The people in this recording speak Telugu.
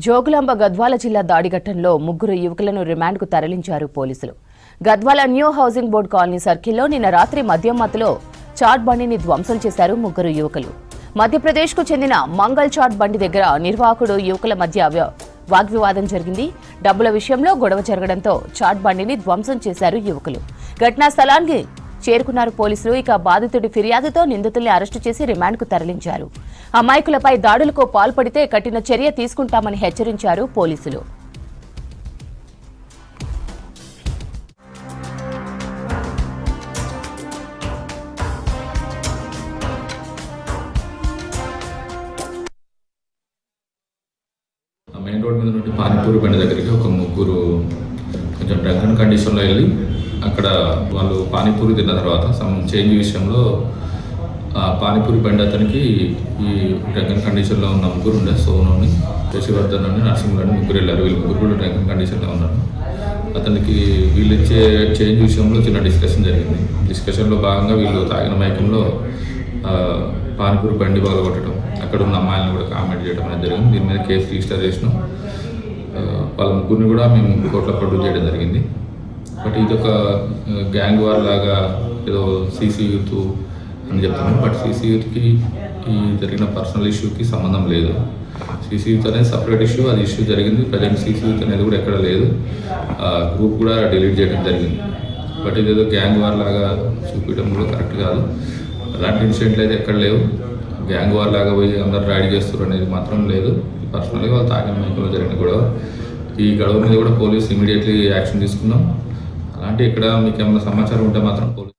జోగులాంబ గద్వాల జిల్లా దాడిఘట్టంలో ముగ్గురు యువకులను రిమాండ్కు తరలించారు పోలీసులు. Gadwal new housing board colony సర్కిల్లో నిన్న రాత్రి మద్యం మత్తులో చాట్ బండిని ధ్వంసం చేశారు ముగ్గురు యువకులు. మధ్యప్రదేశ్కు చెందిన మంగల్ చాట్ బండి దగ్గర నిర్వాహకుడు యువకుల మధ్య వాగ్వివాదం జరిగింది. డబ్బుల విషయంలో గొడవ జరగడంతో చాట్ బండిని ధ్వంసం చేశారు యువకులు. ఘటనా స్థలానికి చేరుకున్నారు పోలీసులు. ఇక బాధితుడి ఫిర్యాదుతో నిందితుల్ని అరెస్టు చేసి రిమాండ్కు తరలించారు. అమాయకులపై దాడులకు పాల్పడితే కఠిన చర్య తీసుకుంటామని హెచ్చరించారు పోలీసులు. మెయిన్ రోడ్ మీద నుండి పానీపూరి బండి దగ్గరికి ఒక ముగ్గురు కొంచెం డ్రంకన్ కండిషన్లో వెళ్ళి అక్కడ వాళ్ళు పానీపూరి తిన్న తర్వాత సమ్ చేంజ్ విషయంలో పానీపూరి బండి అతనికి ఈ డ్రంకన్ కండిషన్లో ఉన్న ముగ్గురు ఉండే సోనుని, శశివర్ధన్ అని, నరసింహులు అని ముగ్గురు వెళ్ళారు. వీళ్ళు ముగ్గురు కూడా డ్రంకన్ కండిషన్లో ఉన్నారు. అతనికి వీళ్ళు ఇచ్చే చేంజ్ విషయంలో చిన్న డిస్కషన్ జరిగింది. డిస్కషన్లో భాగంగా వీళ్ళు తాగిన మైకంలో పానీపూరి బండి పగలగొట్టడం, అక్కడ ఉన్న అమ్మాయిలను కూడా కామెంట్ చేయడం అనేది జరిగింది. దీని మీద కేసు రిజిస్టర్ చేసినాం. వాళ్ళ ముగ్గురిని కూడా మేము కోర్టులో ప్రొడ్యూస్ చేయడం జరిగింది. బట్ ఇది ఒక గ్యాంగ్ వార్ లాగా ఏదో సీసీ యూత్ అని చెప్తున్నాం. బట్ సీసీ యూత్కి ఈ జరిగిన పర్సనల్ ఇష్యూకి సంబంధం లేదు. సీసీ యూత్ అనేది సపరేట్ ఇష్యూ, అది ఇష్యూ జరిగింది. ప్రజెంట్ సీసీ యూత్ అనేది కూడా ఎక్కడ లేదు. గ్రూప్ కూడా డిలీట్ చేయడం జరిగింది. బట్ ఇదేదో గ్యాంగ్ వార్ లాగా చూపించడం కూడా కరెక్ట్ కాదు. అలాంటి ఇన్సిడెంట్లు అయితే ఎక్కడ లేవు. గ్యాంగ్ వార్ లాగా పోయి అందరు రైడ్ చేస్తారు అనేది మాత్రం లేదు. పర్సనల్గా వాళ్ళు తాగిన మైకులో జరిగిన గొడవ. ఈ గొడవ మీద కూడా పోలీస్ ఇమీడియట్లీ యాక్షన్ తీసుకున్నాం. అలాంటి ఇక్కడ మీకు ఏమైనా సమాచారం ఉంటే మాత్రం పోలీస్